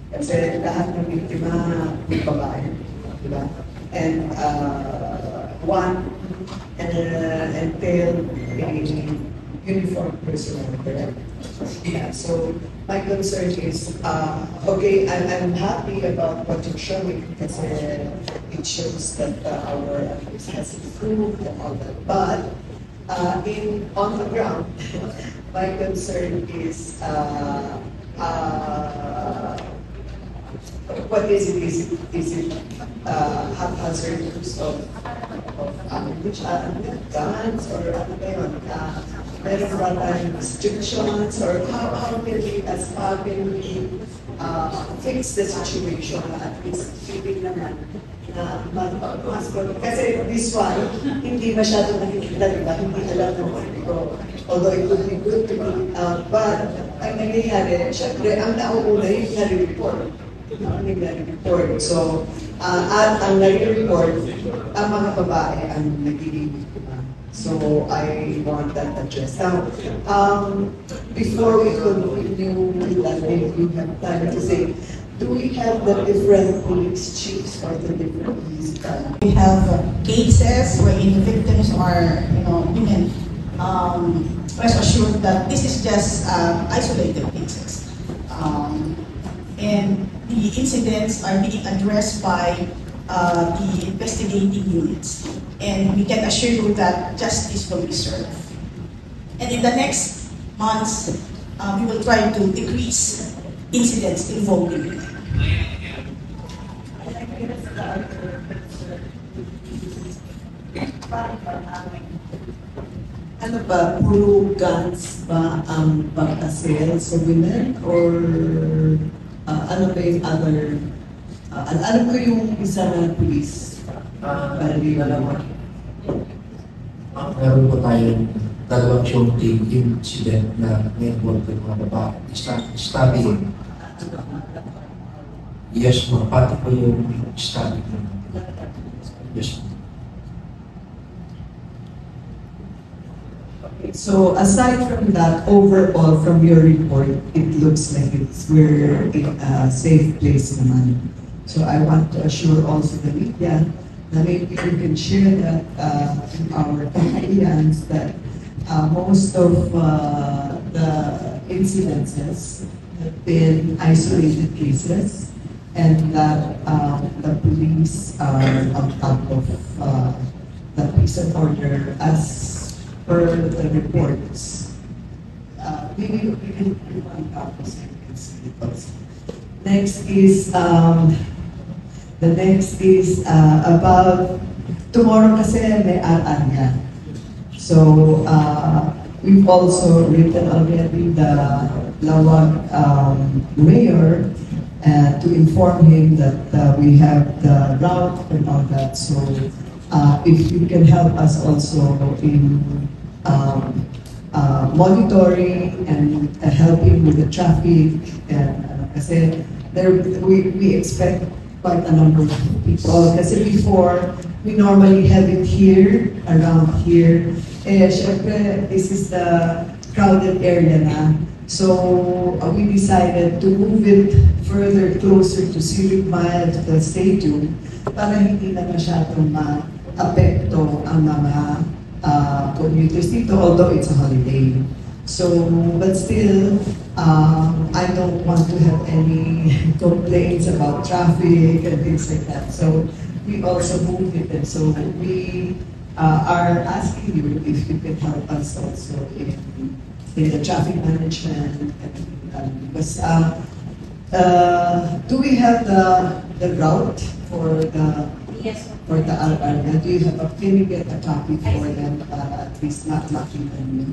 Kasi lahat ng biktima may babae, di ba? And one entailed a uniform personnel, correct? Yeah, so my concern is, okay, I'm happy about what you're showing because it shows that our efforts has improved and all that. But on the ground, my concern is what is it? Is it haphazard use of which guns or ano ba yun? Meron ba tayong restrictions or how can we fix the situation at least keeping naman na mas kasi this one hindi masyado nakikita, diba? Hindi alam ng publiko, although it would be good to be but ang nangyayari, syempre ang nauuna yung nare-report. So, at ang nare-report, ang mga babae ang nagiging biktima. So, I want that addressed. Now, before we continue with that, maybe you have time to say, do we have the different police chiefs or the different police departments? We have cases wherein the victims are, women. Rest assured that this is just isolated cases. And the incidents are being addressed by the investigating units. And we can assure you that justice will be served. And in the next months, we will try to decrease incidents involving women. Ano ba, puro guns ba ang pag-assail sa women? Or ano ba yung other, alam ko yung isa na police, bali dalawa. Meron po tayong dalawang shooting incident na may-involve ng mga babae. Stabbing. Yes, mga pati po yung stabbing. Yes. So aside from that, overall from your report, it looks like we're in a safe place naman. So I want to assure also the media that maybe we can share that in our Canadians that most of the incidences have been isolated cases and that the police are on top of the peace and order as per the reports. We can find out next is the next is about tomorrow kasi may Aranya. So we've also written already the Lawag mayor to inform him that we have the route and all that. So if you can help us also in monitoring and helping with the traffic, and kasi we expect quite a number of people. Kasi before, we normally have it here, around here. Syempre, this is the crowded area na. So we decided to move it further closer to Civic Mile, to the stadium, para hindi na masyadong ma-apekto ang mga commuters dito, although it's a holiday. So, but still, I don't want to have any complaints about traffic and things like that. So, we also moved it, and so we are asking you if you can help us also in the traffic management. Because do we have the route for the? Yes. For the Aranya, do you have can you get a copy for them at least not makita nyo?